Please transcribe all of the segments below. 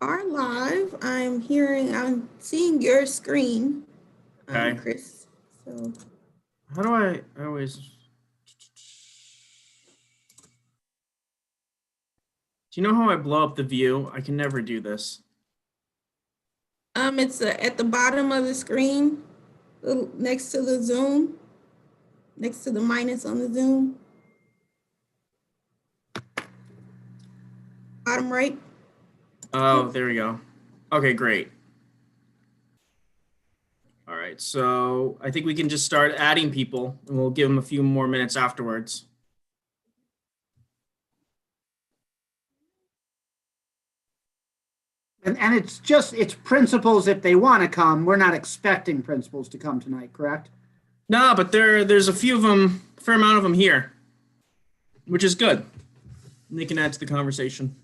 Are live. I'm seeing your screen, Okay. Chris. So How do I always? Do you know how I blow up the view? I can never do this. it's at the bottom of the screen, next to the Zoom, next to the minus on the Zoom. Bottom right. Oh, there we go. Okay, great. All right, so I think we can just start adding people, and we'll give them a few more minutes afterwards. And it's principals if they want to come. We're not expecting principals to come tonight, correct? No, but there's a few of them, a fair amount of them here, which is good. And they can add to the conversation.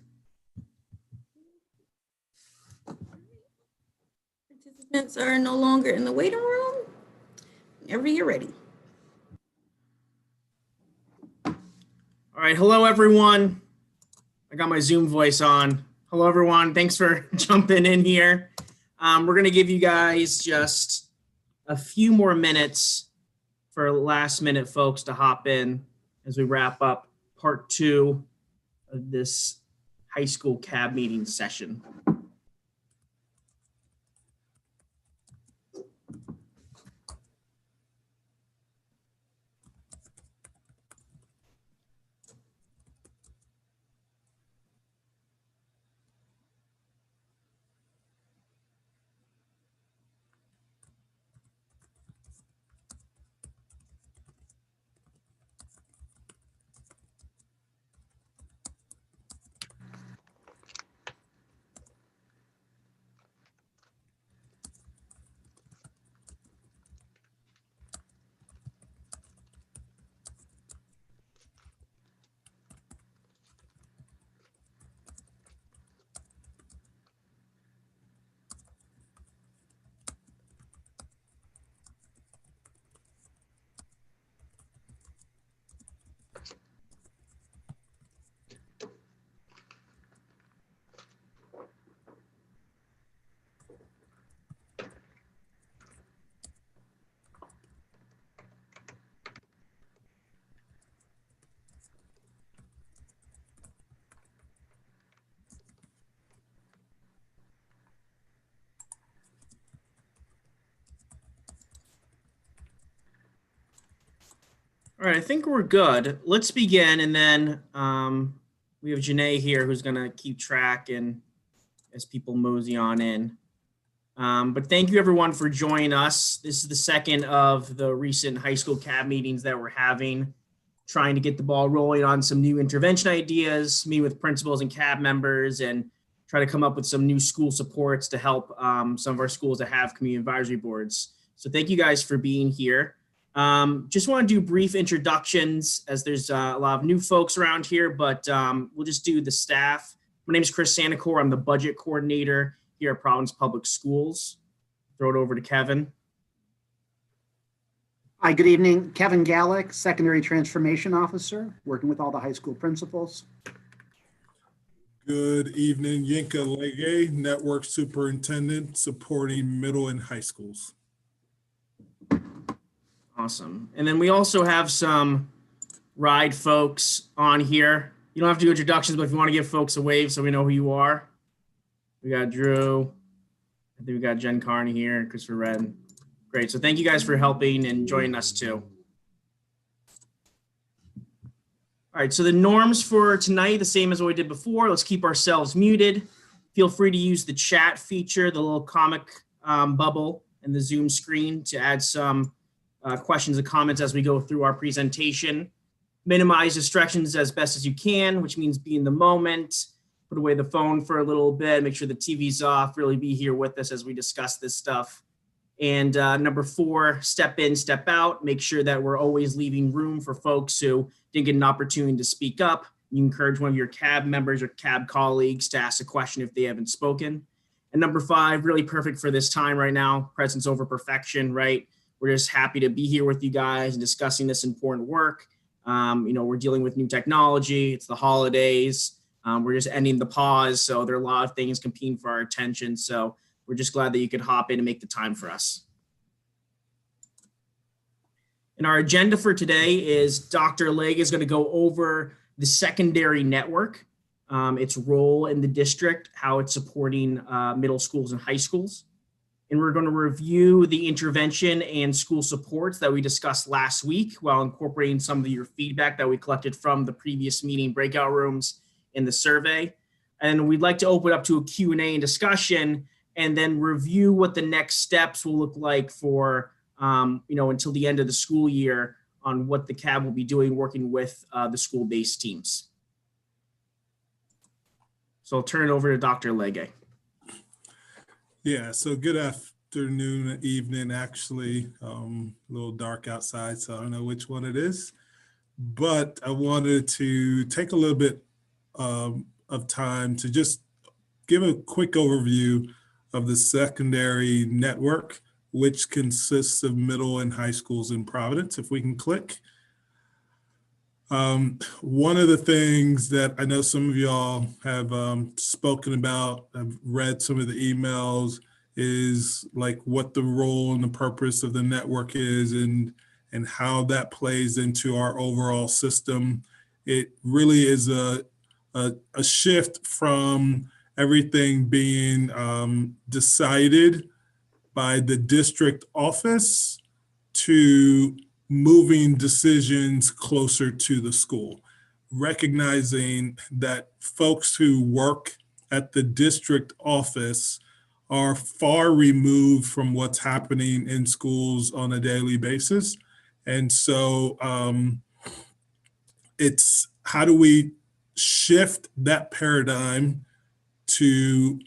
Participants are no longer in the waiting room. Whenever you're ready. All right, hello everyone. I got my Zoom voice on. Hello everyone, thanks for jumping in here. We're gonna give you guys just a few more minutes for last minute folks to hop in as we wrap up part 2 of this high school CAB meeting session. All right, I think we're good. Let's begin, and then we have Janae here who's gonna keep track and as people mosey on in. But thank you everyone for joining us. This is the second of the recent high school CAB meetings that we're having, trying to get the ball rolling on some new intervention ideas, meet with principals and CAB members, and try to come up with some new school supports to help some of our schools that have community advisory boards. So thank you guys for being here. Just want to do brief introductions as there's a lot of new folks around here, but we'll just do the staff. My name is Chris Sanacor. I'm the budget coordinator here at Providence Public Schools. Throw it over to Kevin. Hi, good evening. Kevin Gallick, Secondary Transformation Officer, working with all the high school principals. Good evening, Yinka Lege, Network Superintendent, supporting middle and high schools. Awesome. And then we also have some RIDE folks on here. You don't have to do introductions, but if you want to give folks a wave so we know who you are. We got Drew. I think we got Jen Carney here, Christopher Redden. Great. So thank you guys for helping and joining us too. All right. So the norms for tonight, the same as what we did before. Let's keep ourselves muted. Feel free to use the chat feature, the little comic bubble in the Zoom screen to add some questions and comments as we go through our presentation. Minimize distractions as best as you can, which means be in the moment. Put away the phone for a little bit, make sure the TV's off, really be here with us as we discuss this stuff. And number 4, step in, step out. Make sure that we're always leaving room for folks who didn't get an opportunity to speak up. You encourage one of your CAB members or CAB colleagues to ask a question if they haven't spoken. And number 5, really perfect for this time right now, presence over perfection, right? We're just happy to be here with you guys and discussing this important work. We're dealing with new technology. It's the holidays. We're just ending the pause, so there are a lot of things competing for our attention. So we're just glad that you could hop in and make the time for us. And our agenda for today is Dr. Legge is going to go over the secondary network, its role in the district, how it's supporting middle schools and high schools. And we're going to review the intervention and school supports that we discussed last week while incorporating some of your feedback that we collected from the previous meeting breakout rooms in the survey. And we'd like to open up to a Q&A and discussion, and then review what the next steps will look like for, until the end of the school year on what the CAB will be doing working with the school-based teams. So I'll turn it over to Dr. Legge. Yeah, so good afternoon, evening, actually. A little dark outside, so I don't know which one it is. But I wanted to take a little bit of time to just give a quick overview of the secondary network, which consists of middle and high schools in Providence. If we can click. One of the things that I know some of y'all have spoken about, I've read some of the emails, is like what the role and the purpose of the network is and how that plays into our overall system. It really is a shift from everything being decided by the district office to moving decisions closer to the school, recognizing that folks who work at the district office are far removed from what's happening in schools on a daily basis. And so it's how do we shift that paradigm to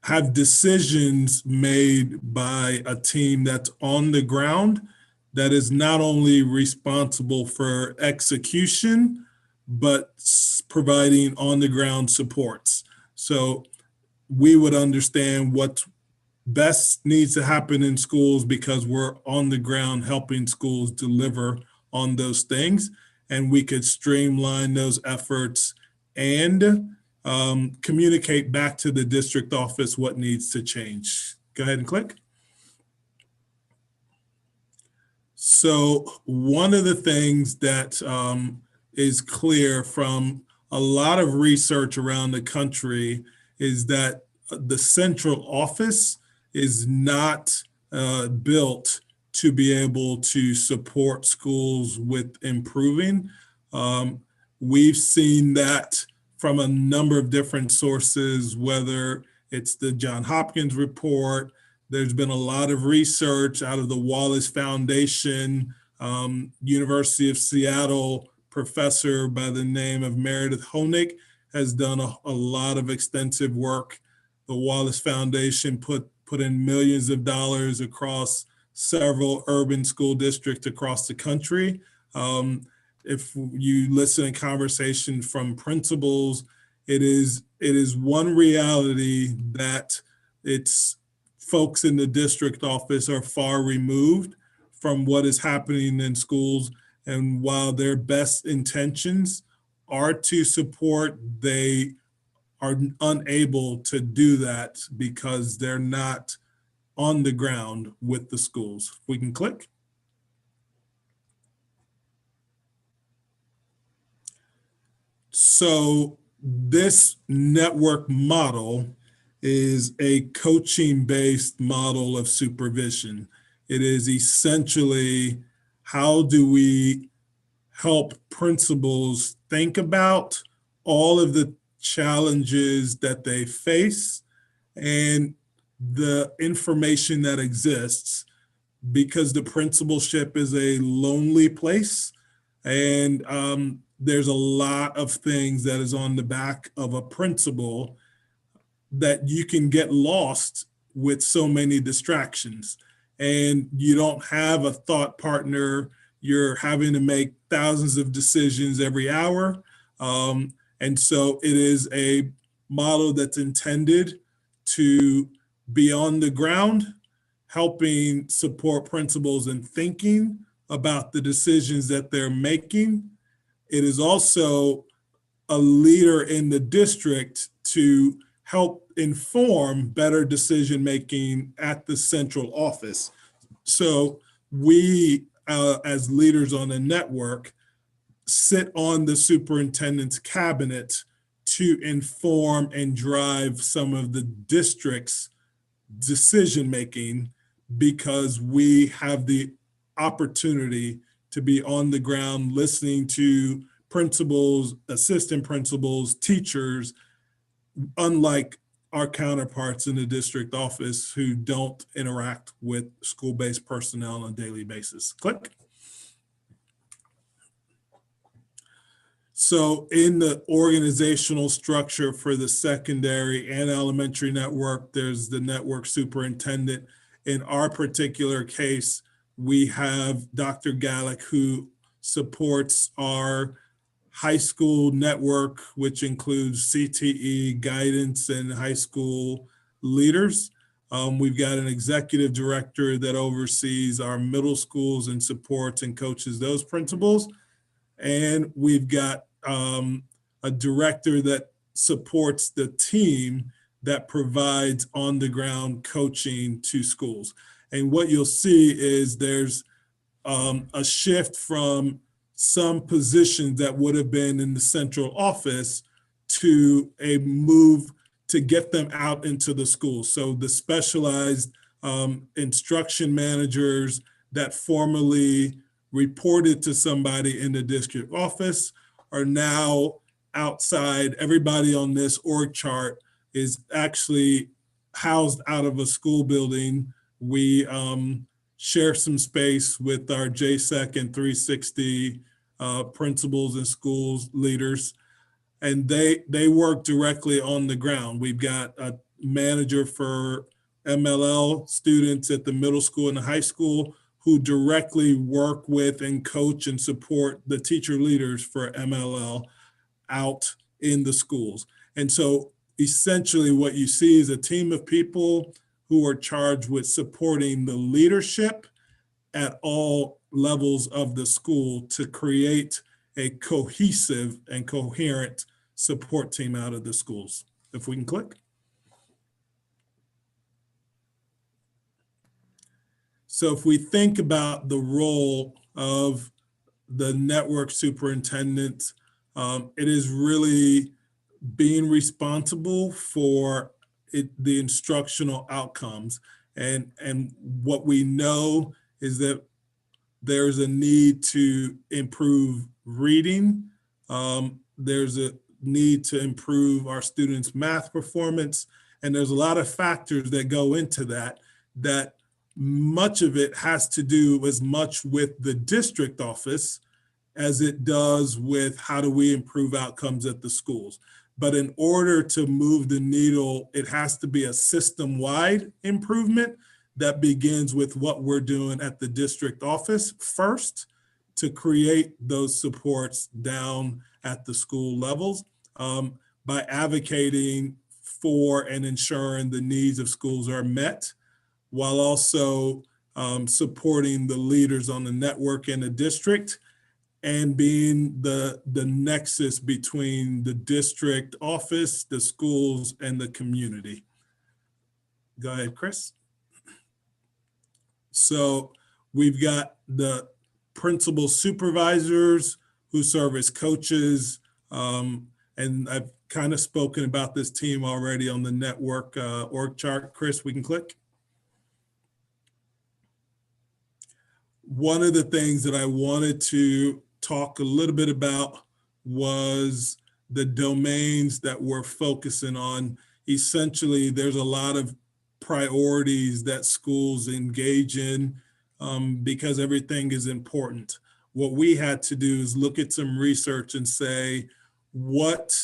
have decisions made by a team that's on the ground, that is not only responsible for execution, but providing on the ground supports. So we would understand what best needs to happen in schools because we're on the ground helping schools deliver on those things. And we could streamline those efforts and communicate back to the district office what needs to change. Go ahead and click. So one of the things that is clear from a lot of research around the country is that the central office is not built to be able to support schools with improving. We've seen that from a number of different sources, whether it's the Johns Hopkins report. There's been a lot of research out of the Wallace Foundation, University of Seattle professor by the name of Meredith Honig has done a lot of extensive work. The Wallace Foundation put in millions of dollars across several urban school districts across the country. If you listen to conversation from principals, it is one reality that it's folks in the district office are far removed from what is happening in schools. And while their best intentions are to support, they are unable to do that because they're not on the ground with the schools. We can click. So this network model is a coaching-based model of supervision. It is essentially how do we help principals think about all of the challenges that they face and the information that exists, because the principalship is a lonely place and there's a lot of things that is on the back of a principal that you can get lost with so many distractions, and you don't have a thought partner. You're having to make thousands of decisions every hour. And so it is a model that's intended to be on the ground, helping support principals in thinking about the decisions that they're making. It is also a leader in the district to help inform better decision making at the central office. So we, as leaders on the network, sit on the superintendent's cabinet to inform and drive some of the district's decision making, because we have the opportunity to be on the ground listening to principals, assistant principals, teachers, unlike our counterparts in the district office who don't interact with school-based personnel on a daily basis. Click. So in the organizational structure for the secondary and elementary network, there's the network superintendent. In our particular case, we have Dr. Gallick, who supports our high school network, which includes CTE, guidance, and high school leaders. We've got an executive director that oversees our middle schools and supports and coaches those principals. And we've got a director that supports the team that provides on-the-ground coaching to schools. And what you'll see is there's a shift from some positions that would have been in the central office to a move to get them out into the schools. So the specialized instruction managers that formerly reported to somebody in the district office are now outside. Everybody on this org chart is actually housed out of a school building. We share some space with our JSEC and 360 principals and schools leaders, and they work directly on the ground. We've got a manager for MLL students at the middle school and the high school who directly work with and coach and support the teacher leaders for MLL out in the schools. And so essentially what you see is a team of people who are charged with supporting the leadership at all levels of the school to create a cohesive and coherent support team out of the schools. If we can click. So if we think about the role of the network superintendent, it is really being responsible for the instructional outcomes. And what we know is that there's a need to improve reading. There's a need to improve our students' math performance. And there's a lot of factors that go into that much of it has to do as much with the district office as it does with how do we improve outcomes at the schools. But in order to move the needle, it has to be a system-wide improvement that begins with what we're doing at the district office first to create those supports down at the school levels by advocating for and ensuring the needs of schools are met, while also supporting the leaders on the network in the district and being the nexus between the district office, the schools, and the community. Go ahead, Chris. So we've got the principal supervisors who serve as coaches, and I've kind of spoken about this team already on the network org chart. Chris, we can click. One of the things that I wanted to talk a little bit about was the domains that we're focusing on. Essentially, there's a lot of priorities that schools engage in because everything is important. What we had to do is look at some research and say, what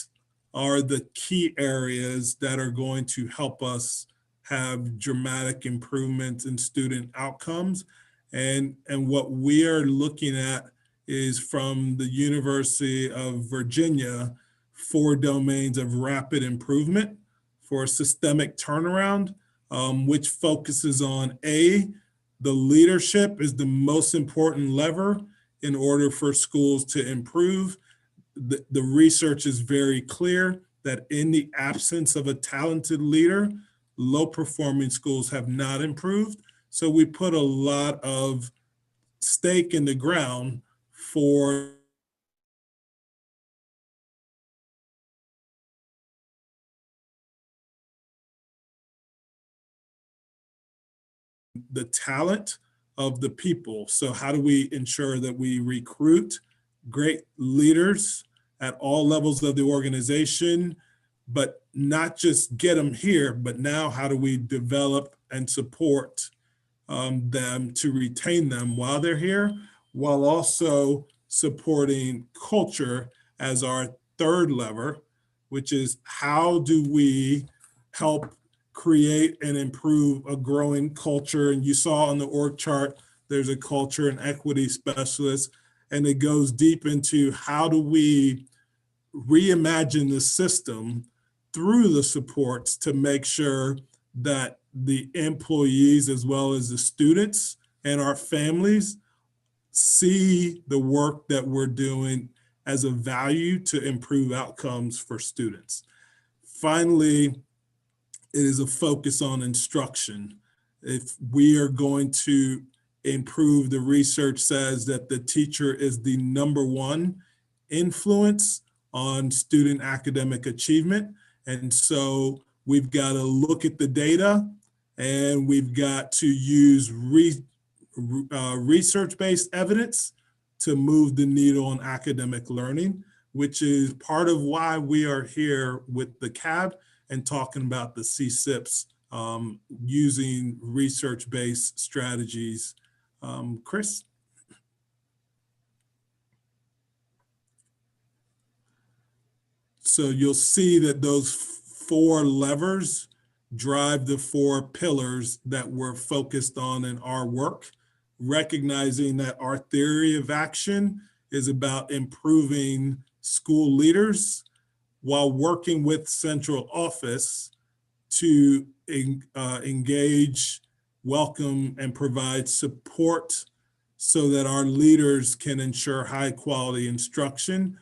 are the key areas that are going to help us have dramatic improvements in student outcomes? And what we are looking at is from the University of Virginia, 4 domains of rapid improvement for systemic turnaround, which focuses on A, the leadership is the most important lever in order for schools to improve. the research is very clear that in the absence of a talented leader, low performing schools have not improved. So we put a lot of stake in the ground for the talent of the people. So how do we ensure that we recruit great leaders at all levels of the organization, but not just get them here, but now how do we develop and support them to retain them while they're here, while also supporting culture as our third lever, which is how do we help create and improve a growing culture. And you saw on the org chart, there's a culture and equity specialist, and it goes deep into how do we reimagine the system through the supports to make sure that the employees as well as the students and our families see the work that we're doing as a value to improve outcomes for students. Finally, it is a focus on instruction. If we are going to improve, the research says that the teacher is the #1 influence on student academic achievement. And so we've got to look at the data, and we've got to use research-based evidence to move the needle on academic learning, which is part of why we are here with the CAB and talking about the CSIPs using research-based strategies. Chris? So you'll see that those 4 levers drive the 4 pillars that we're focused on in our work, recognizing that our theory of action is about improving school leaders while working with central office to engage, welcome, and provide support so that our leaders can ensure high quality instruction,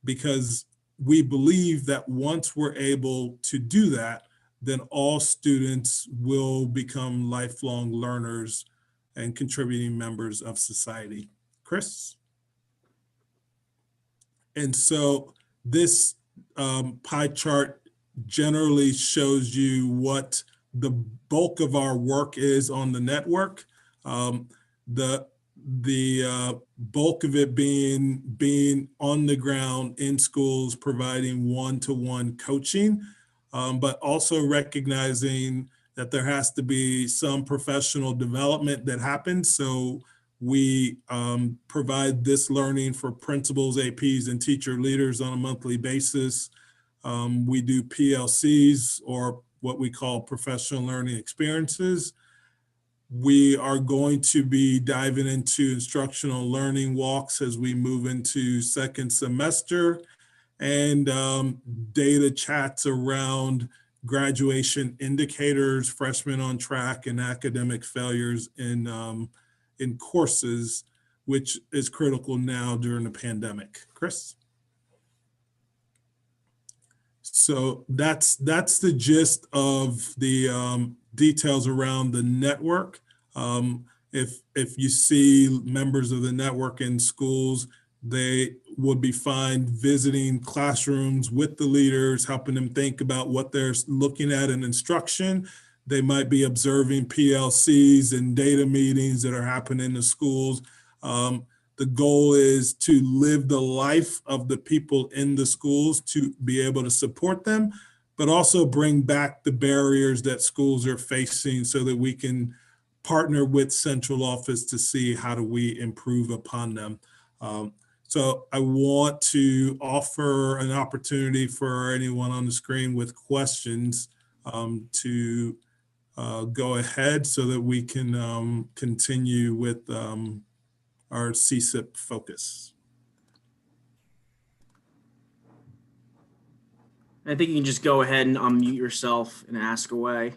because we believe that once we're able to do that, then all students will become lifelong learners and contributing members of society. Chris? And so this pie chart generally shows you what the bulk of our work is on the network. The bulk of it being on the ground in schools, providing one-to-one coaching, but also recognizing that there has to be some professional development that happens. So we provide this learning for principals, APs, and teacher leaders on a monthly basis. We do PLCs, or what we call professional learning experiences. We are going to be diving into instructional learning walks as we move into second semester, and data chats around graduation indicators, freshmen on track, and academic failures in courses, which is critical now during the pandemic. Chris? So that's the gist of the details around the network. If you see members of the network in schools, they would be fine visiting classrooms with the leaders, helping them think about what they're looking at in instruction. They might be observing PLCs and data meetings that are happening in the schools. The goal is to live the life of the people in the schools to be able to support them, but also bring back the barriers that schools are facing so that we can partner with central office to see how do we improve upon them. So I want to offer an opportunity for anyone on the screen with questions to go ahead so that we can continue with our CSIP focus. I think you can just go ahead and unmute yourself and ask away.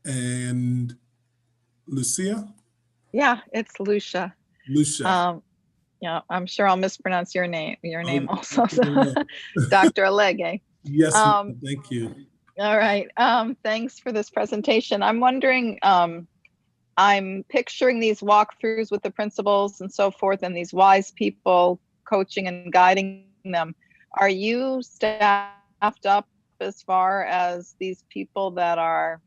And Lucia? Yeah, it's Lucia. Lucia. Yeah, I'm sure I'll mispronounce your name Oh, also. So, Dr. Alege. Yes, Um, thank you. All right. Thanks for this presentation. I'm wondering, I'm picturing these walkthroughs with the principals and so forth, and these wise people coaching and guiding them. Are you staffed up as far as these people that are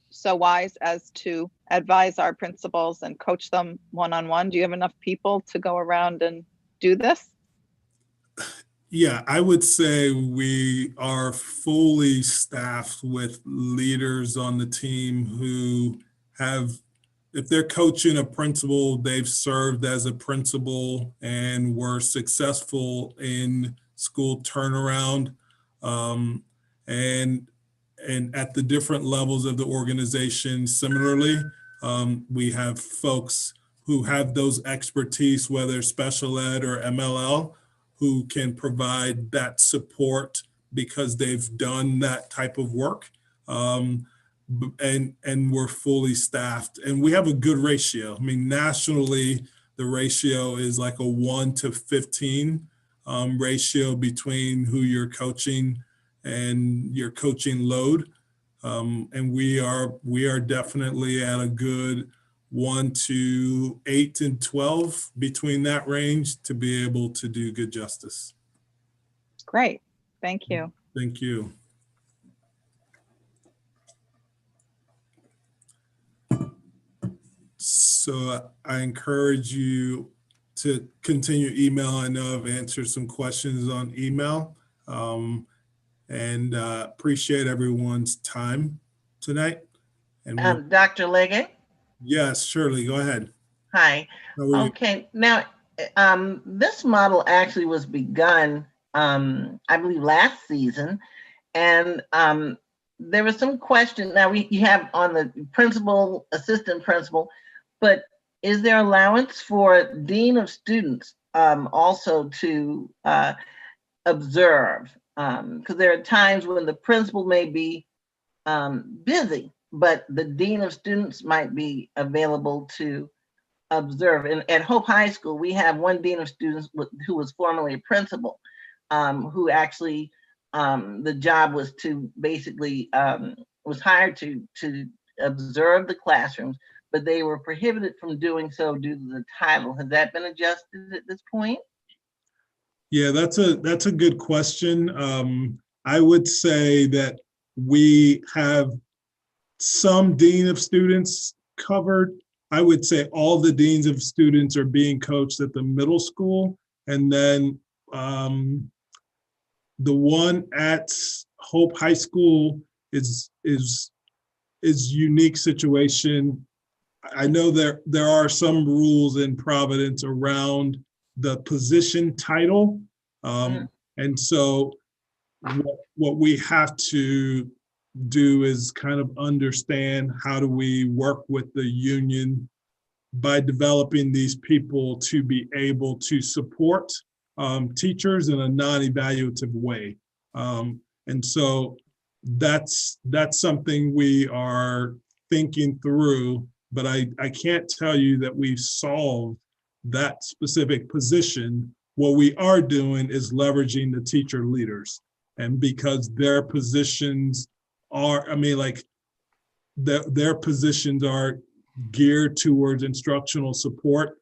so wise as to advise our principals and coach them one-on-one? Do you have enough people to go around and do this? Yeah, I would say we are fully staffed with leaders on the team who have, if they're coaching a principal, they've served as a principal and were successful in school turnaround. Um, and at the different levels of the organization, similarly, we have folks who have those expertise, whether special ed or MLL, who can provide that support because they've done that type of work. And we're fully staffed, and we have a good ratio. I mean, nationally, the ratio is like a 1-15 ratio between who you're coaching and your coaching load. And we are definitely at a good 1 to 8 and 12 between that range to be able to do good justice. Great. Thank you. Thank you. So I encourage you to continue email. I know I've answered some questions on email, and appreciate everyone's time tonight. And Dr. Leggett? Yes, Shirley, go ahead. Hi. How are you? Okay. Now, this model actually was begun, I believe, last season, and there was some question. Now you have on the principal, assistant principal, but is there allowance for dean of students also to observe? Because there are times when the principal may be busy, but the dean of students might be available to observe. And at Hope High School, we have one dean of students who was formerly a principal, who actually, the job was to basically, was hired to observe the classrooms, but they were prohibited from doing so due to the title. Has that been adjusted at this point? Yeah, that's a good question. I would say that we have some dean of students covered. I would say all the deans of students are being coached at the middle school, and then the one at Hope High School is unique situation. I know there are some rules in Providence around the position title. And so what we have to do is kind of understand how do we work with the union by developing these people to be able to support teachers in a non-evaluative way. And so that's something we are thinking through, but I can't tell you that we've solved that specific position. What we are doing is leveraging the teacher leaders, and because their positions are, I mean, like their positions are geared towards instructional support,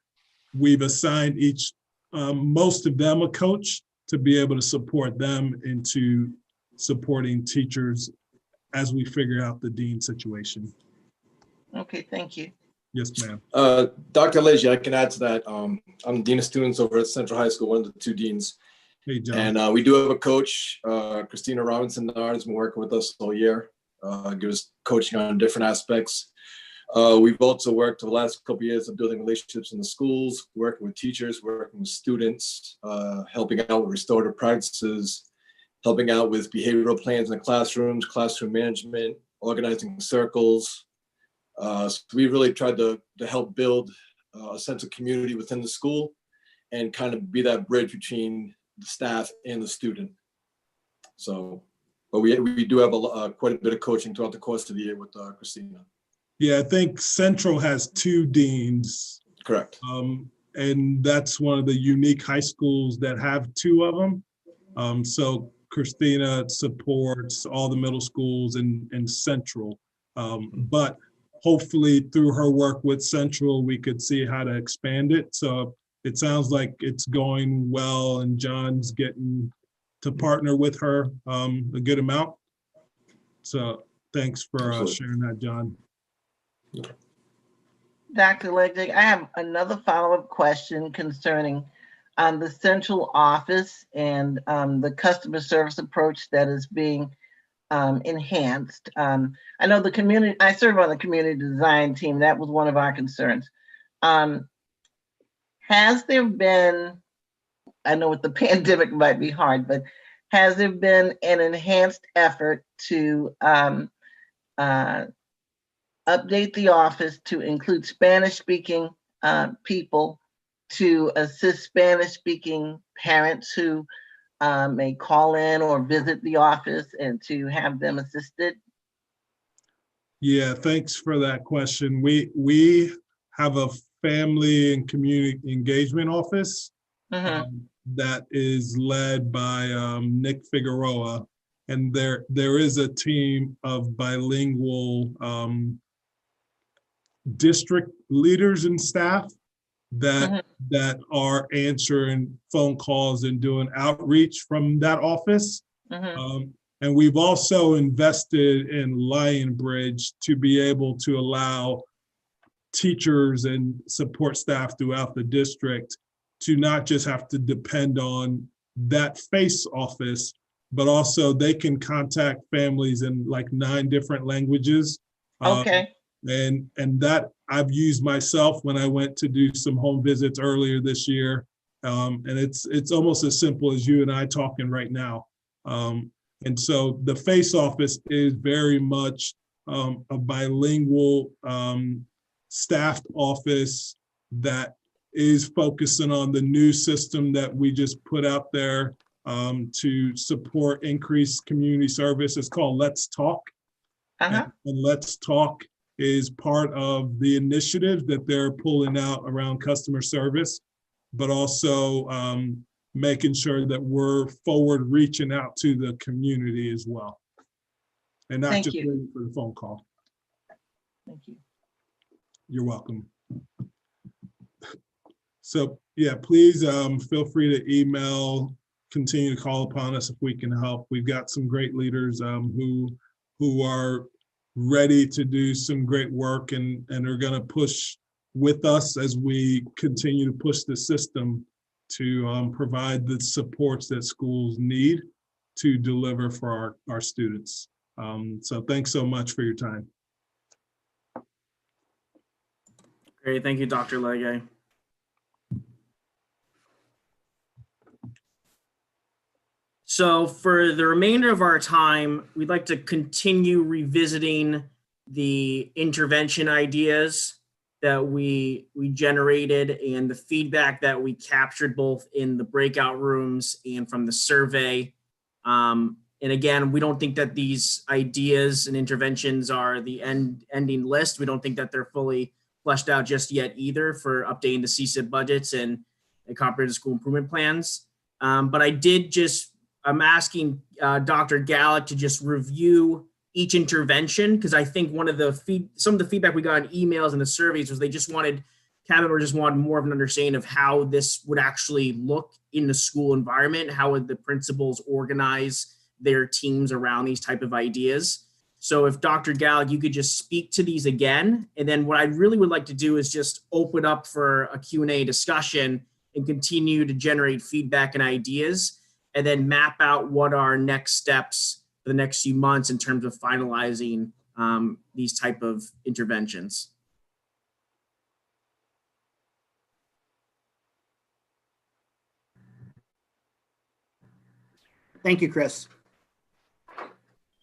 we've assigned each, most of them a coach to be able to support them into supporting teachers as we figure out the dean situation. Okay, thank you. Yes, ma'am. Dr. Leggett, I can add to that. I'm the dean of students over at Central High School, one of the two deans. Hey, John. And we do have a coach, Christina Robinson-Nard, has been working with us all year, gives coaching on different aspects. We've also worked over the last couple of years of building relationships in the schools, working with teachers, working with students, helping out with restorative practices, helping out with behavioral plans in the classrooms, classroom management, organizing circles. So we really tried to help build a sense of community within the school and kind of be that bridge between the staff and the student. So, but we do have quite a bit of coaching throughout the course of the year with Christina. Yeah, I think Central has 2 deans. Correct. And that's one of the unique high schools that have 2 of them. So Christina supports all the middle schools in Central. But hopefully through her work with Central, we could see how to expand it. So it sounds like it's going well and John's getting to partner with her a good amount. So thanks for Absolutely. sharing that, John. Dr. Legge, I have another follow-up question concerning the central office and the customer service approach that is being enhanced. I know the community, I serve on the community design team. That was one of our concerns. Has there been, I know with the pandemic might be hard, but has there been an enhanced effort to update the office to include Spanish-speaking people to assist Spanish-speaking parents who may call in or visit the office and to have them assisted? Yeah, thanks for that question. We have a family and community engagement office that is led by Nick Figueroa, and there is a team of bilingual district leaders and staff that are answering phone calls and doing outreach from that office. And we've also invested in Lionbridge to be able to allow teachers and support staff throughout the district to not just have to depend on that face office, but also they can contact families in like 9 different languages. Okay. And that I've used myself when I went to do some home visits earlier this year. And it's almost as simple as you and I talking right now. And so the face office is very much a bilingual staffed office that is focusing on the new system that we just put out there to support increased community service. It's called Let's Talk. And Let's Talk is part of the initiative that they're pulling out around customer service, but also making sure that we're forward reaching out to the community as well. And not just waiting for the phone call. Thank you. You're welcome. So yeah, please feel free to email, continue to call upon us if we can help. We've got some great leaders who are ready to do some great work and are going to push with us as we continue to push the system to provide the supports that schools need to deliver for our students. So thanks so much for your time. Great, thank you, Dr. Legge. So for the remainder of our time, we'd like to continue revisiting the intervention ideas that we generated and the feedback that we captured both in the breakout rooms and from the survey. And again, we don't think that these ideas and interventions are the ending list. We don't think that they're fully fleshed out just yet either for updating the CSIP budgets and comprehensive school improvement plans. But I'm asking Dr. Galik to just review each intervention, because I think some of the feedback we got in emails and the surveys was Cabinet just wanted more of an understanding of how this would actually look in the school environment. How would the principals organize their teams around these type of ideas? So if Dr. Galik, you could just speak to these again. And then what I really would like to do is just open up for a Q&A discussion and continue to generate feedback and ideas, and then map out what our next steps for the next few months in terms of finalizing these type of interventions. Thank you, Chris.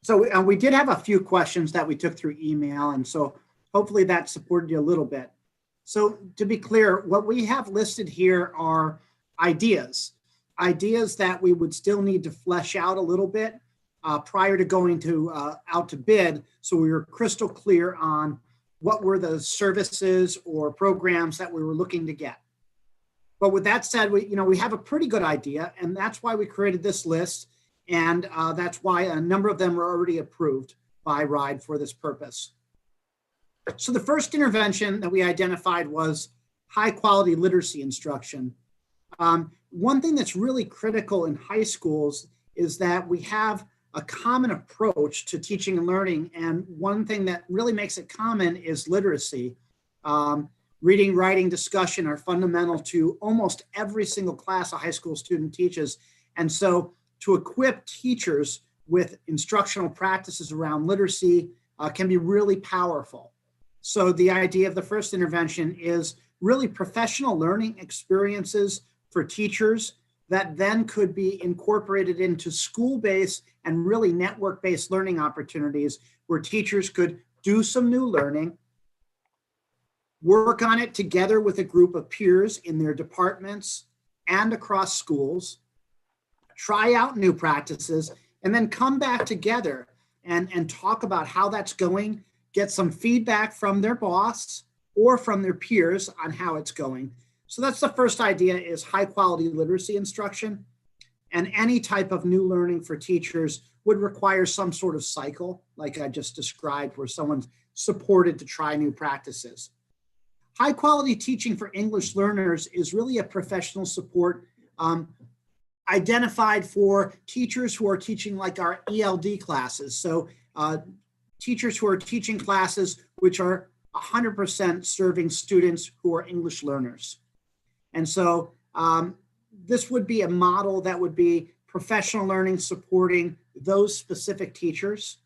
So we did have a few questions that we took through email, and so hopefully that supported you a little bit. So to be clear, what we have listed here are ideas that we would still need to flesh out a little bit prior to going to out to bid, so we were crystal clear on what were the services or programs that we were looking to get. But with that said, we have a pretty good idea, and that's why we created this list, and that's why a number of them are already approved by RIDE for this purpose. So the first intervention that we identified was high quality literacy instruction. One thing that's really critical in high schools is that we have a common approach to teaching and learning. And one thing that really makes it common is literacy. Reading, writing, discussion are fundamental to almost every single class a high school student teaches. And so to equip teachers with instructional practices around literacy can be really powerful. So the idea of the first intervention is really professional learning experiences for teachers that then could be incorporated into school-based and really network-based learning opportunities where teachers could do some new learning, work on it together with a group of peers in their departments and across schools, try out new practices, and then come back together and talk about how that's going, get some feedback from their boss or from their peers on how it's going. So that's the first idea, is high quality literacy instruction. And any type of new learning for teachers would require some sort of cycle, like I just described, where someone's supported to try new practices. High quality teaching for English learners is really a professional support identified for teachers who are teaching like our ELD classes. So teachers who are teaching classes which are 100% serving students who are English learners. And so this would be a model that would be professional learning supporting those specific teachers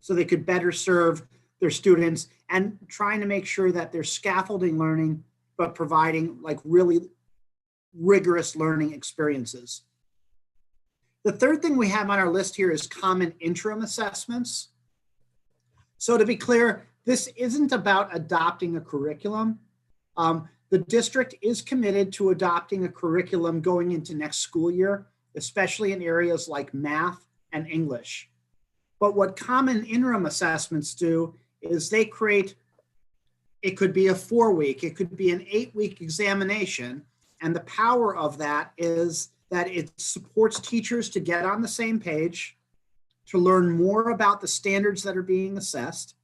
so they could better serve their students, and trying to make sure that they're scaffolding learning, but providing like really rigorous learning experiences. The third thing we have on our list here is common interim assessments. So to be clear, this isn't about adopting a curriculum. The district is committed to adopting a curriculum going into next school year, especially in areas like math and English. But what common interim assessments do is they create, it could be a 4-week, it could be an 8-week examination. And the power of that is that it supports teachers to get on the same page, to learn more about the standards that are being assessed.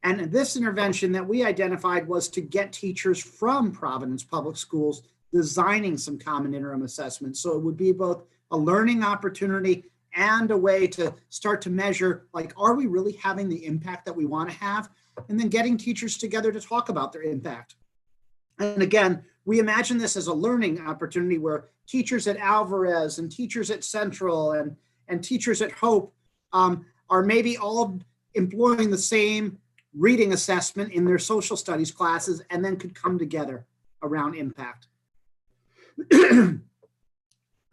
And this intervention that we identified was to get teachers from Providence Public Schools designing some common interim assessments. So it would be both a learning opportunity and a way to start to measure, like, are we really having the impact that we want to have? And then getting teachers together to talk about their impact. And again, we imagine this as a learning opportunity where teachers at Alvarez and teachers at Central and teachers at Hope are maybe all employing the same reading assessment in their social studies classes, and then could come together around impact.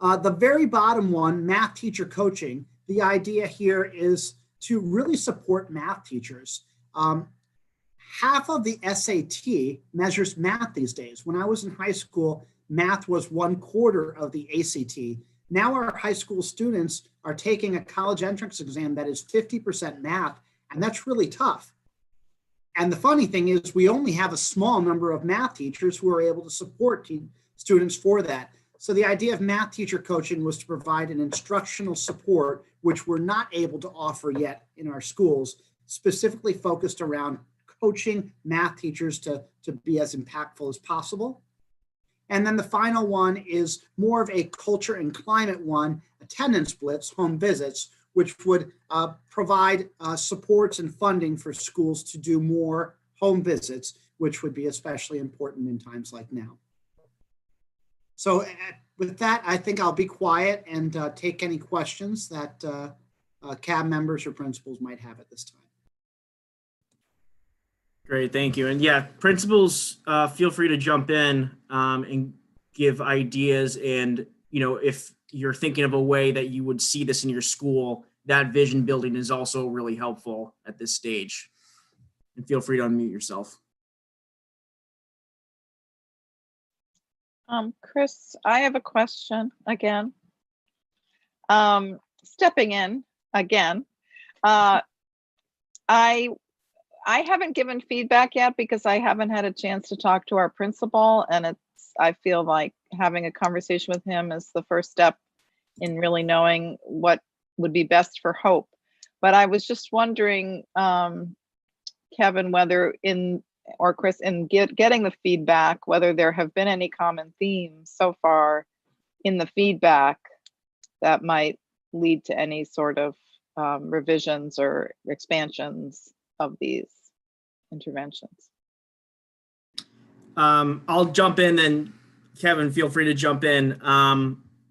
The very bottom one, math teacher coaching, the idea here is to really support math teachers. Half of the SAT measures math these days. When I was in high school, math was 1/4 of the ACT. Now our high school students are taking a college entrance exam that is 50% math, and that's really tough. And the funny thing is we only have a small number of math teachers who are able to support students for that. So the idea of math teacher coaching was to provide an instructional support, which we're not able to offer yet in our schools, specifically focused around coaching math teachers to be as impactful as possible. And then the final one is more of a culture and climate one, attendance blitz, home visits, which would provide supports and funding for schools to do more home visits, which would be especially important in times like now. So with that, I think I'll be quiet and take any questions that CAB members or principals might have at this time. Great, thank you. And yeah, principals, feel free to jump in and give ideas. And, you know, if you're thinking of a way that you would see this in your school, that vision building is also really helpful at this stage. And feel free to unmute yourself. Chris, I have a question again. Stepping in again. I I haven't given feedback yet because I haven't had a chance to talk to our principal, and I feel like having a conversation with him is the first step in really knowing what would be best for Hope. But I was just wondering, Kevin, whether or Chris, in getting the feedback, whether there have been any common themes so far in the feedback that might lead to any sort of revisions or expansions of these interventions. I'll jump in, and Kevin, feel free to jump in.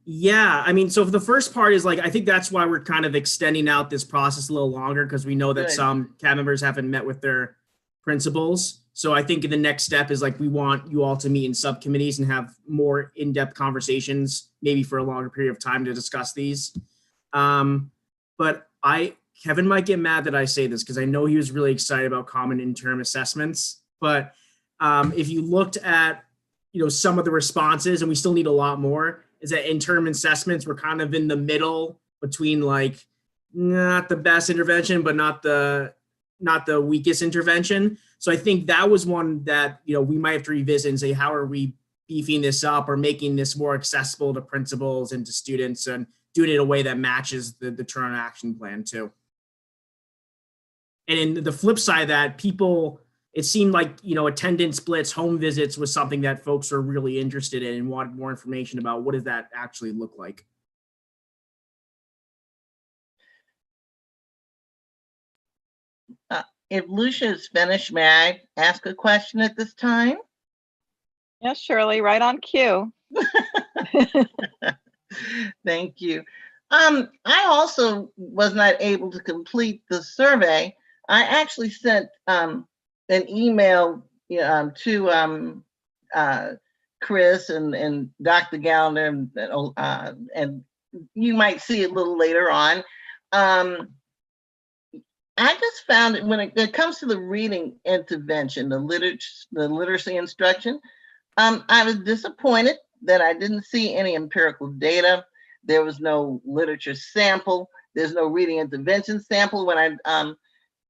Yeah, I mean, so for the first part is like, I think that's why we're kind of extending out this process a little longer, because we know that Good. some CAB members haven't met with their principals. So I think the next step is like, we want you all to meet in subcommittees and have more in-depth conversations, maybe for a longer period of time to discuss these. But Kevin might get mad that I say this, because I know he was really excited about common interim assessments. But if you looked at, some of the responses, and we still need a lot more, is that interim assessments were kind of in the middle between like not the best intervention, but not the weakest intervention. So I think that was one that, we might have to revisit and say, how are we beefing this up or making this more accessible to principals and to students, and doing it in a way that matches the Turn on Action Plan too. And in the flip side of that, it seemed like, attendance splits, home visits was something that folks were really interested in and wanted more information about. What does that actually look like? If Lucia is finished, may I ask a question at this time? Yes, Shirley, right on cue. Thank you. I also was not able to complete the survey. I actually sent an email to Chris and Dr. Gallner, and you might see it a little later on. I just found it when it comes to the reading intervention, the literacy instruction, I was disappointed that I didn't see any empirical data. There was no literature sample. There's no reading intervention sample. When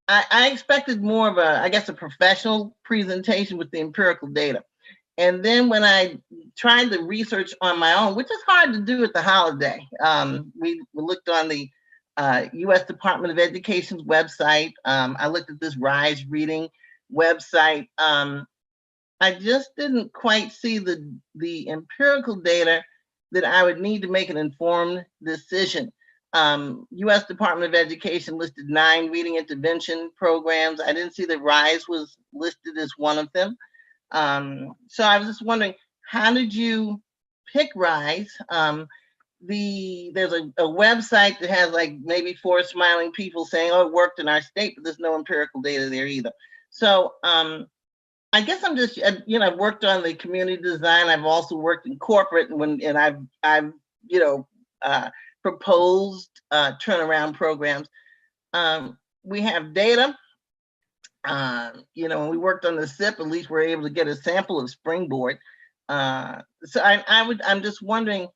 I expected more of a professional presentation with the empirical data. And then when I tried the research on my own, which is hard to do at the holiday, we looked on the U.S. Department of Education's website. I looked at this RISE reading website. I just didn't quite see the empirical data that I would need to make an informed decision. U.S. Department of Education listed 9 reading intervention programs. I didn't see that RISE was listed as one of them. So I was just wondering, how did you pick RISE? There's a website that has like maybe 4 smiling people saying, oh, it worked in our state, but there's no empirical data there either. So I guess I'm just, I've worked on the community design. I've also worked in corporate, and I've proposed turnaround programs. We have data. When we worked on the SIP, at least we're able to get a sample of Springboard. So I'm just wondering,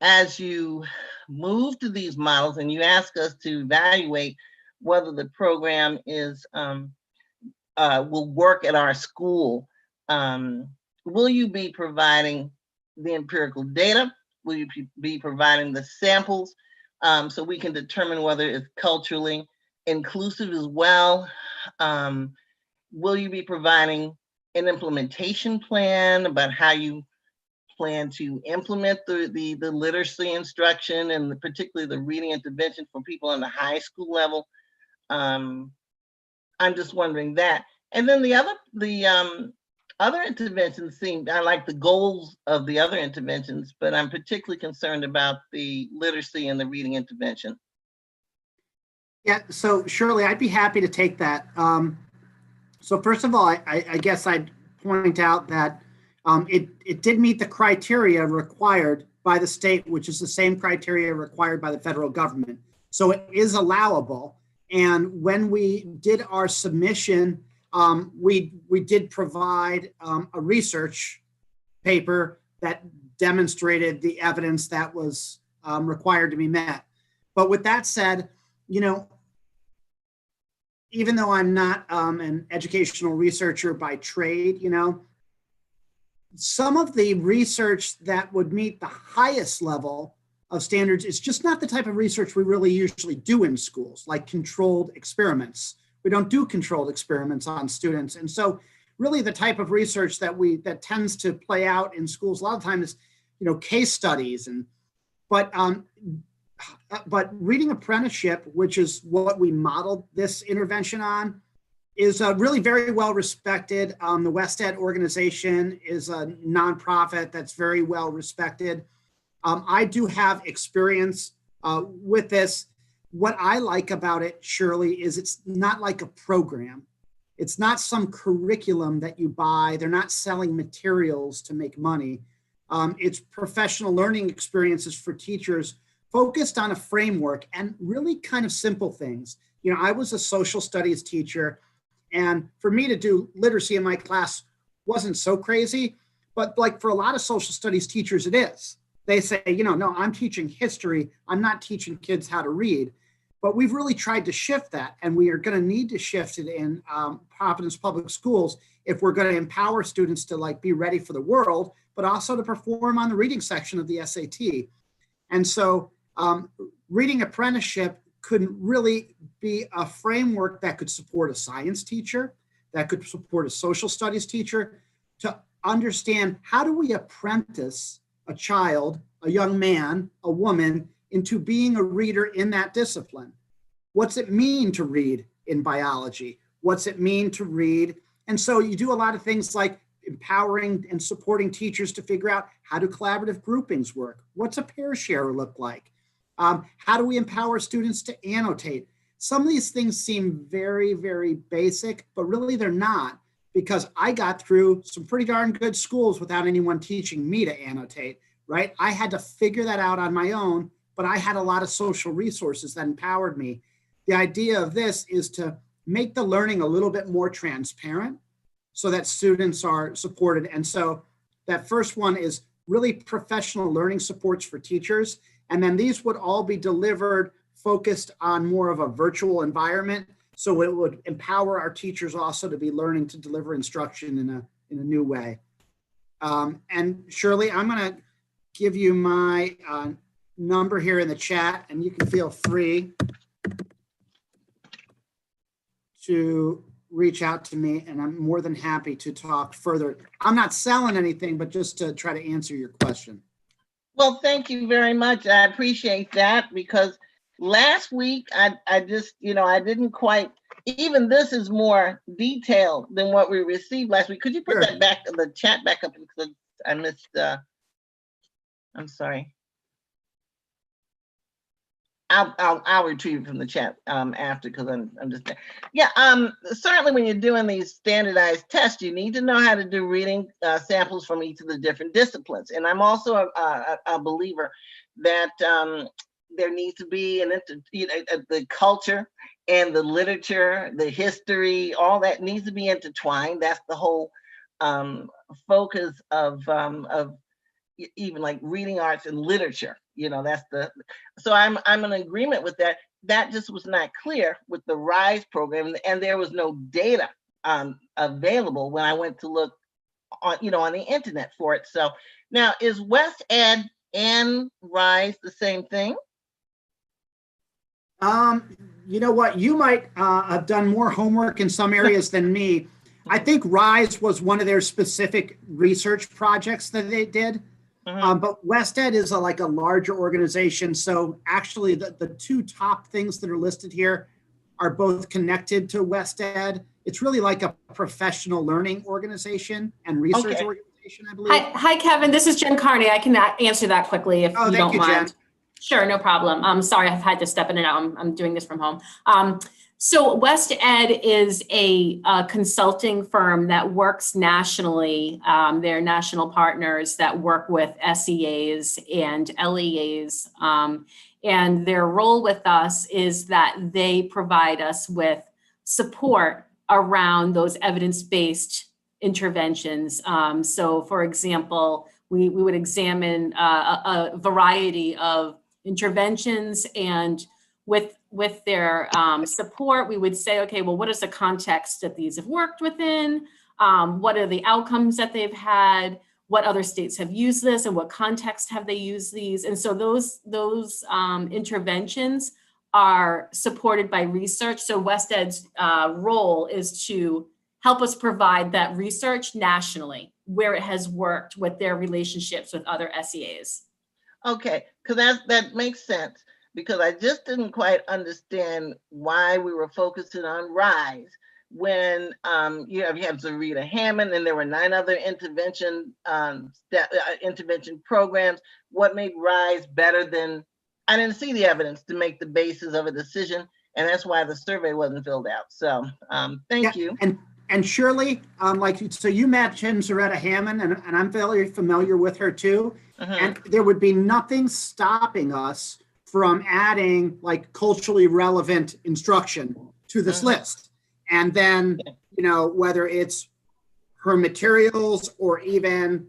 as you move to these models and you ask us to evaluate whether the program is will work at our school, will you be providing the empirical data? Will you be providing the samples so we can determine whether it's culturally inclusive as well? Will you be providing an implementation plan about how you plan to implement the literacy instruction, and particularly the reading intervention for people on the high school level? I'm just wondering that. And then the other interventions I like the goals of the other interventions, but I'm particularly concerned about the literacy and the reading intervention. Yeah, so Shirley, I'd be happy to take that. So first of all, I guess I'd point out that it did meet the criteria required by the state, which is the same criteria required by the federal government. So it is allowable. And when we did our submission, we did provide a research paper that demonstrated the evidence that was required to be met. But with that said, even though I'm not an educational researcher by trade, some of the research that would meet the highest level of standards is just not the type of research we really usually do in schools, like controlled experiments. We don't do controlled experiments on students. And so really the type of research that tends to play out in schools a lot of times is, case studies. But Reading Apprenticeship, which is what we modeled this intervention on, is really very well respected. The WestEd organization is a nonprofit that's very well respected. I do have experience with this. What I like about it, Shirley, is it's not like a program. It's not some curriculum that you buy. They're not selling materials to make money. It's professional learning experiences for teachers focused on a framework and really kind of simple things. I was a social studies teacher, and for me to do literacy in my class wasn't so crazy, but like for a lot of social studies teachers, it is. They say, no, I'm teaching history. I'm not teaching kids how to read. But we've really tried to shift that, and we are going to need to shift it in Providence Public Schools if we're going to empower students to be ready for the world, but also to perform on the reading section of the SAT. And so Reading Apprenticeship could really be a framework that could support a science teacher, that could support a social studies teacher, to understand how do we apprentice a child, a young man, a woman, into being a reader in that discipline. What's it mean to read in biology? What's it mean to read? And so you do a lot of things like empowering and supporting teachers to figure out how do collaborative groupings work? What's a pair share look like? How do we empower students to annotate? Some of these things seem very, very basic, but really they're not, because I got through some pretty darn good schools without anyone teaching me to annotate, right? I had to figure that out on my own, but I had a lot of social resources that empowered me. The idea of this is to make the learning a little bit more transparent so that students are supported. And so that first one is really professional learning supports for teachers. And then these would all be delivered focused on more of a virtual environment. So it would empower our teachers also to be learning to deliver instruction in a new way. And Shirley, I'm going to give you my number here in the chat, and you can feel free to reach out to me, and I'm more than happy to talk further. I'm not selling anything, but just to try to answer your question. Well, thank you very much. I appreciate that, because last week I just, I didn't quite, even this is more detailed than what we received last week. Could you put Sure. that back, the chat back up, because I missed, I'm sorry. I'll retrieve it from the chat after, because I'm just, yeah. Certainly when you're doing these standardized tests, you need to know how to do reading samples from each of the different disciplines. And I'm also a believer that there needs to be the culture and the literature, the history, all that needs to be intertwined. That's the whole focus of even like reading arts and literature. So I'm in agreement with that. That just was not clear with the RISE program, and there was no data available when I went to look on the internet for it. So now, is WestEd and RISE the same thing? You know what? You might have done more homework in some areas than me. I think RISE was one of their specific research projects that they did. But WestEd is a larger organization. So actually the two top things that are listed here are both connected to WestEd. It's really like a professional learning organization and research organization, I believe. Hi, Kevin. This is Jen Carney. I can answer that quickly if you don't mind. Jen. Sure, no problem. I'm sorry, I've had to step in and out. I'm doing this from home. So WestEd is a consulting firm that works nationally. They're national partners that work with SEAs and LEAs. And their role with us is that they provide us with support around those evidence-based interventions. So for example, we would examine a variety of interventions, and with with their support, we would say, okay, well, what is the context that these have worked within? What are the outcomes that they've had? What other states have used this, and what context have they used these? And so those interventions are supported by research. So WestEd's role is to help us provide that research nationally, where it has worked with their relationships with other SEAs. Okay, because that makes sense, because I just didn't quite understand why we were focusing on RISE when you have Zarita Hammond and there were 9 other intervention programs. What made RISE better than, I didn't see the evidence to make the basis of a decision, and that's why the survey wasn't filled out. So thank you. And Shirley, so you mentioned Zarita Hammond, and I'm very familiar with her too. And there would be nothing stopping us from adding like culturally relevant instruction to this list. And then, whether it's her materials or even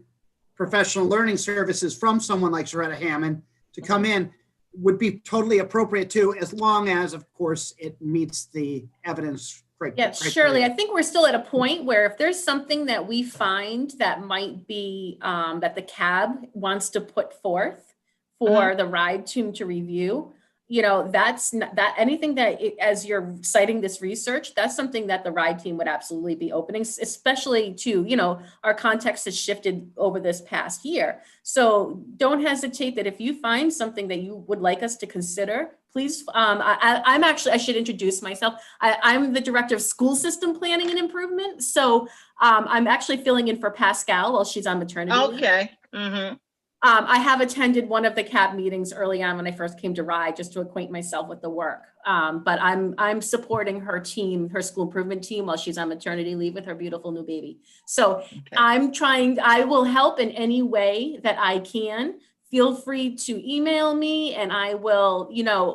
professional learning services from someone like Zarita Hammond to come in would be totally appropriate too, as long as, of course, it meets the evidence. Yeah, Shirley, I think we're still at a point where if there's something that we find that might be that the CAB wants to put forth for the RIDE team to review, that's not, that anything that as you're citing this research, that's something that the RIDE team would absolutely be opening, especially to, our context has shifted over this past year. So don't hesitate that if you find something that you would like us to consider, please. I should introduce myself. I'm the director of school system planning and improvement. So I'm actually filling in for Pascal while she's on maternity leave. Okay. I have attended one of the CAB meetings early on when I first came to RIDE, just to acquaint myself with the work. But I'm supporting her team, her school improvement team, while she's on maternity leave with her beautiful new baby. So I will help in any way that I can. Feel free to email me, and I will,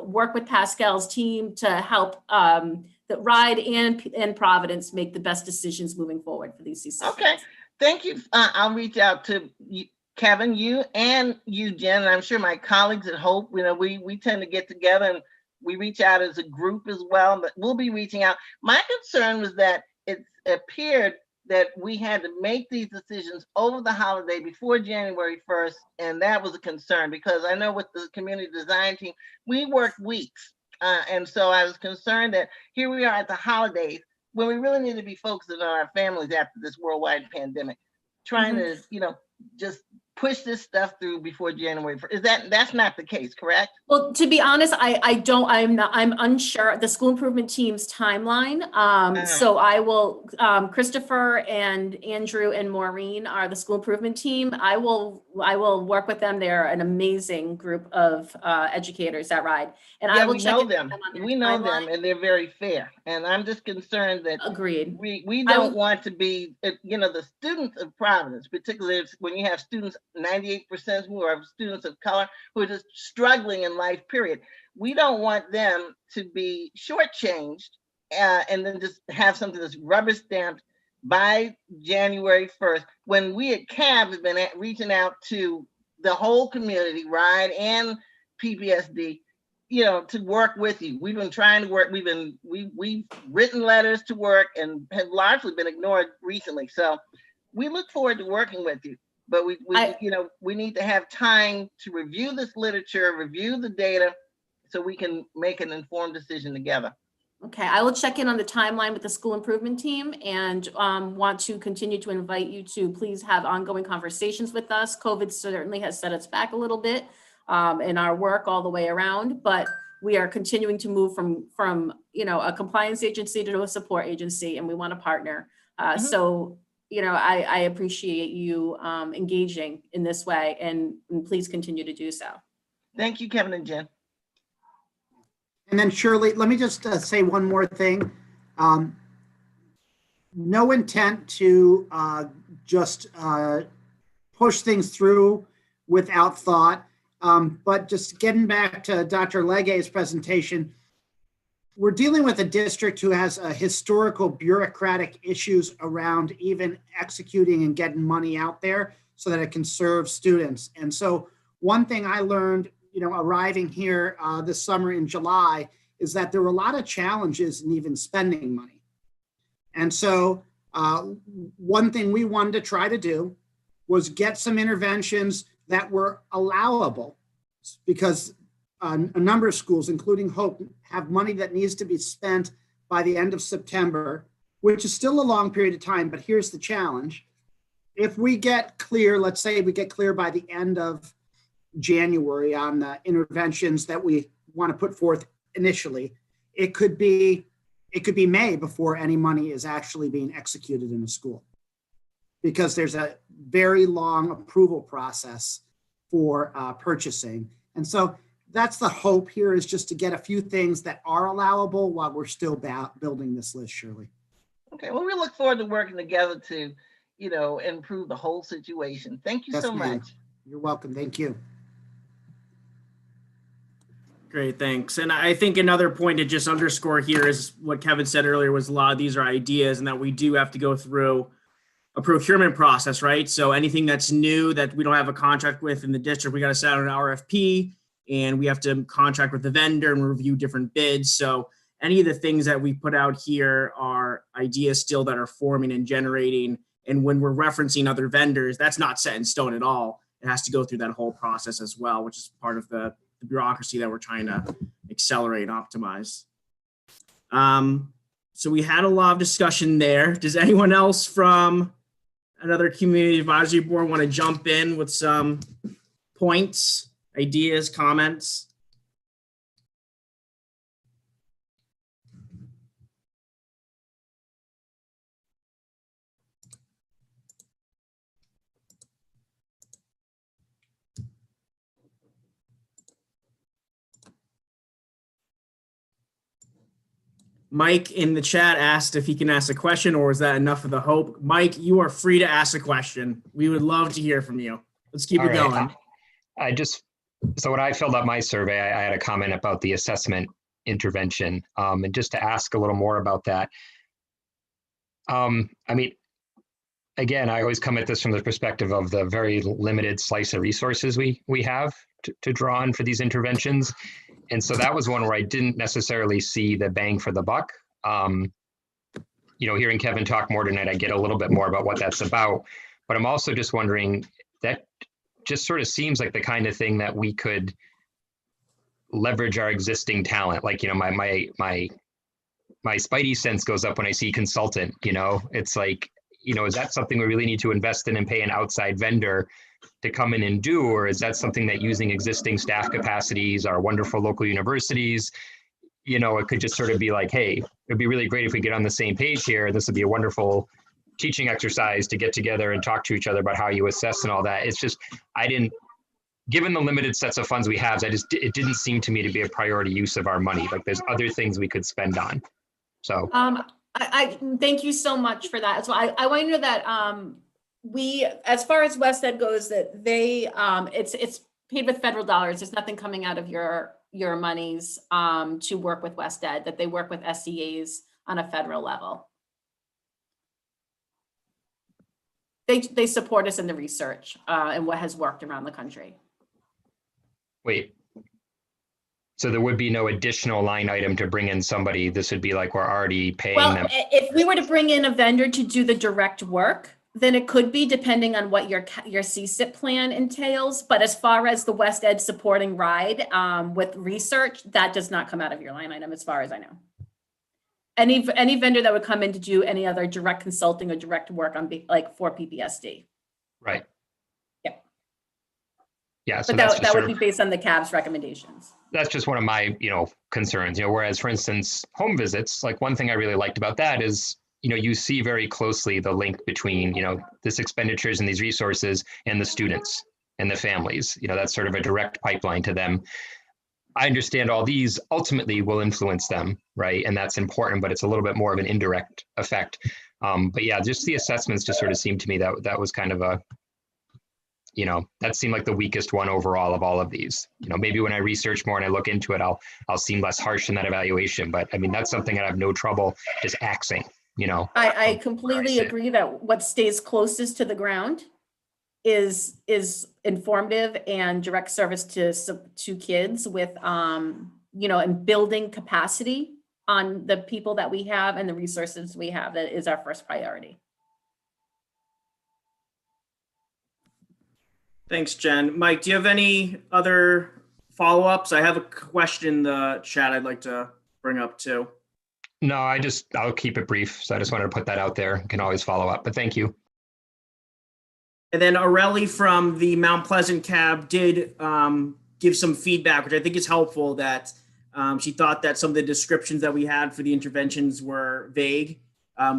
work with Pascal's team to help the RIDE and Providence make the best decisions moving forward for these systems. Okay, thank you. I'll reach out to you, Kevin, you and you, Jen, and I'm sure my colleagues at Hope. We tend to get together and we reach out as a group as well, but we'll be reaching out. My concern was that it appeared that we had to make these decisions over the holiday before January 1st. And that was a concern because I know with the community design team, we work weeks. And so I was concerned that here we are at the holidays when we really need to be focusing on our families after this worldwide pandemic, trying to, just push this stuff through before January 1st. That's not the case, correct? Well, to be honest, I'm unsure the school improvement team's timeline. So I will, Christopher and Andrew and Maureen are the school improvement team. I will work with them. They're an amazing group of educators at RIDE. And I will check know them. We know them and they're very fair. And I'm just concerned that agreed. We don't want to be, the students of Providence, particularly when you have students, 98% who are students of color who are just struggling in life, period. We don't want them to be shortchanged and then just have something that's rubber stamped by January 1st, when we at CAB have been reaching out to the whole community, RIDE and PBSD, to work with you. We've been trying to work. We've written letters to work and have largely been ignored recently. So we look forward to working with you. But we need to have time to review this literature, review the data, so we can make an informed decision together. Okay, I will check in on the timeline with the school improvement team and want to continue to invite you to please have ongoing conversations with us. COVID certainly has set us back a little bit in our work all the way around, but we are continuing to move from a compliance agency to a support agency, and we want to partner. So I appreciate you engaging in this way, and please continue to do so. Thank you, Kevin and Jen. And then Shirley, let me just say one more thing. No intent to just push things through without thought, but just getting back to Dr. Lege's presentation, we're dealing with a district who has historical bureaucratic issues around even executing and getting money out there so that it can serve students. And so one thing I learned, arriving here this summer in July, is that there were a lot of challenges in even spending money. And so one thing we wanted to try to do was get some interventions that were allowable, because a number of schools, including Hope, have money that needs to be spent by the end of September, which is still a long period of time, but here's the challenge. If we get clear, let's say we get clear by the end of January on the interventions that we want to put forth initially, it could be May before any money is actually being executed in the school, because there's a very long approval process for purchasing. And so that's the hope here, is just to get a few things that are allowable while we're still building this list, Shirley. Okay, well, we look forward to working together to, improve the whole situation. Thank you Yes, so ma'am. much. You're welcome. Thank you. Great, thanks. And I think another point to just underscore here is what Kevin said earlier, was a lot of these are ideas, and that we do have to go through a procurement process, right? So anything that's new that we don't have a contract with in the district, we got to set out an RFP, and we have to contract with the vendor and review different bids. So any of the things that we put out here are ideas still that are forming and generating. And when we're referencing other vendors, that's not set in stone at all. It has to go through that whole process as well, which is part of the bureaucracy that we're trying to accelerate and optimize. So we had a lot of discussion there. Does anyone else from another community advisory board want to jump in with some points, ideas, comments? Mike in the chat asked if he can ask a question, or is that enough of the hope? Mike, you are free to ask a question. We would love to hear from you. Let's keep it going. So when I filled out my survey, I had a comment about the assessment intervention, and just to ask a little more about that. Again, I always come at this from the perspective of the very limited slice of resources we have to draw on for these interventions. And so that was one where I didn't necessarily see the bang for the buck. Hearing Kevin talk more tonight, I get a little bit more about what that's about. But I'm also just wondering, that just sort of seems like the kind of thing that we could leverage our existing talent. Like, my spidey sense goes up when I see consultant. It's like, is that something we really need to invest in and pay an outside vendor to come in and do? Or is that something that, using existing staff capacities, our wonderful local universities, it could just sort of be like, hey, it'd be really great if we get on the same page here. This would be a wonderful teaching exercise to get together and talk to each other about how you assess and all that. It's just, given the limited sets of funds we have, it didn't seem to me to be a priority use of our money. Like, there's other things we could spend on. So I thank you so much for that. So I want to know that we, as far as West Ed goes, that they it's paid with federal dollars. There's nothing coming out of your monies to work with West Ed, that they work with SEAs on a federal level. They support us in the research and what has worked around the country. Wait, so there would be no additional line item to bring in somebody? This would be like, we're already paying them. If we were to bring in a vendor to do the direct work, then it could be, depending on what your CSIP plan entails. But as far as the West Ed supporting RIDE with research, that does not come out of your line item, as far as I know. Any vendor that would come in to do any other direct consulting or direct work on for PPSD. Right. Yeah. Yeah. So but that would be based on the CAB's recommendations. That's just one of my, concerns, whereas, for instance, home visits, like, one thing I really liked about that is, you see very closely the link between, this expenditures and these resources and the students and the families. That's sort of a direct pipeline to them. I understand all these ultimately will influence them, right? And that's important, but it's a little bit more of an indirect effect. But yeah, just the assessments just sort of seemed to me that was kind of a, that seemed like the weakest one overall of all of these. Maybe when I research more and I look into it, I'll seem less harsh in that evaluation. But I mean, that's something that I have no trouble just axing. I completely agree that what stays closest to the ground is informative and direct service to kids with and building capacity on the people that we have and the resources we have. That is our first priority. Thanks, Jen. Mike, do you have any other follow-ups? I have a question in the chat I'd like to bring up too. No, I'll keep it brief. So I just wanted to put that out there. Can always follow up, but thank you. And then Aurelie from the Mount Pleasant CAB did give some feedback, which I think is helpful, that she thought that some of the descriptions that we had for the interventions were vague.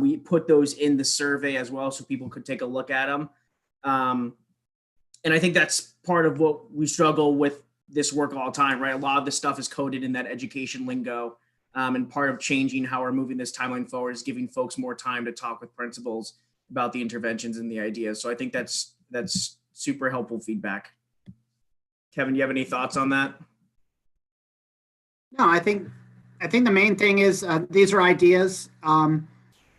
We put those in the survey as well so people could take a look at them. And I think that's part of what we struggle with this work all the time, right? A lot of this stuff is coded in that education lingo. And part of changing how we're moving this timeline forward is giving folks more time to talk with principals about the interventions and the ideas. So I think that's super helpful feedback. Kevin, do you have any thoughts on that? No, I think the main thing is these are ideas.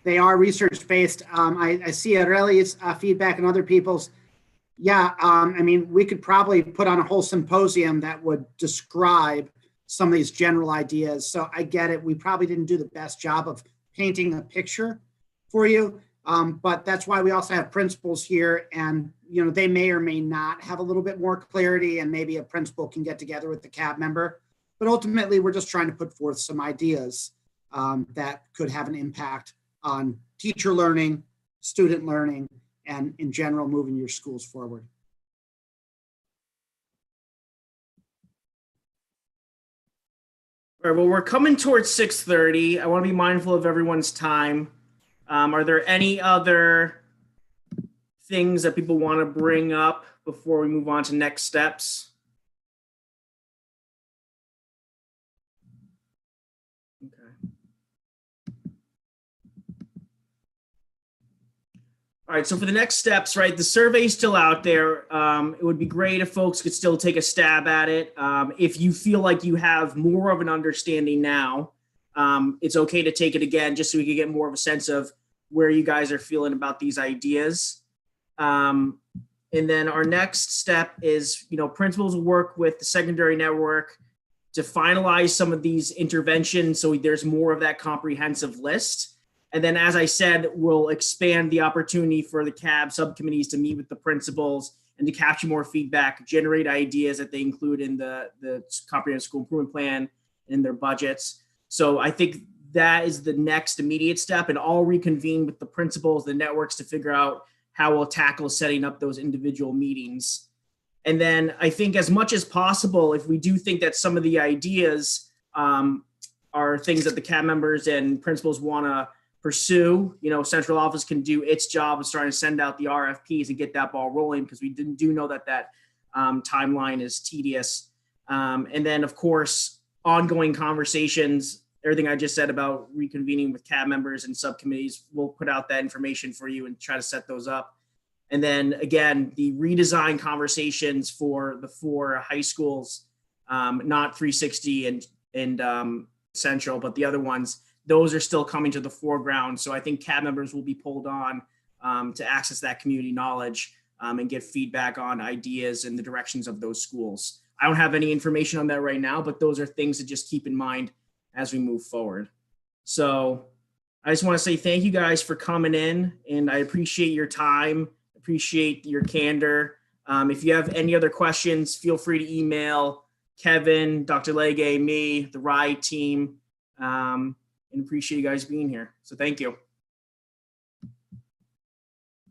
They are research-based. I see Aurelie's feedback and other people's. Yeah, I mean, we could probably put on a whole symposium that would describe some of these general ideas. So I get it. We probably didn't do the best job of painting a picture for you. But that's why we also have principals here, and they may or may not have a little bit more clarity, and maybe a principal can get together with the CAB member. But ultimately, we're just trying to put forth some ideas that could have an impact on teacher learning, student learning, and in general, moving your schools forward. All right, well, we're coming towards 6:30. I want to be mindful of everyone's time. Are there any other things that people want to bring up before we move on to next steps? Okay. All right, so for the next steps, right, the survey's still out there. It would be great if folks could still take a stab at it. If you feel like you have more of an understanding now, it's okay to take it again just so we can get more of a sense of where you guys are feeling about these ideas. And then our next step is, principals will work with the secondary network to finalize some of these interventions so there's more of that comprehensive list. And then, as I said, we'll expand the opportunity for the CAB subcommittees to meet with the principals and to capture more feedback, generate ideas that they include in the comprehensive school improvement plan and their budgets. So I think that is the next immediate step, and I'll reconvene with the principals, the networks, to figure out how we'll tackle setting up those individual meetings. And then I think, as much as possible, if we do think that some of the ideas are things that the CAB members and principals want to pursue, central office can do its job of starting to send out the RFPs and get that ball rolling, because we do know that timeline is tedious. And then, of course, ongoing conversations, everything I just said about reconvening with CAB members and subcommittees, we'll put out that information for you and try to set those up. And then again, the redesign conversations for the 4 high schools, not 360 and Central, but the other ones, those are still coming to the foreground. So I think CAB members will be pulled on to access that community knowledge and get feedback on ideas and the directions of those schools. I don't have any information on that right now, but those are things to just keep in mind as we move forward. So I just want to say thank you guys for coming in, and I appreciate your time, appreciate your candor. If you have any other questions, feel free to email Kevin, Dr. Legge, me, the RIDE team, and appreciate you guys being here. So thank you.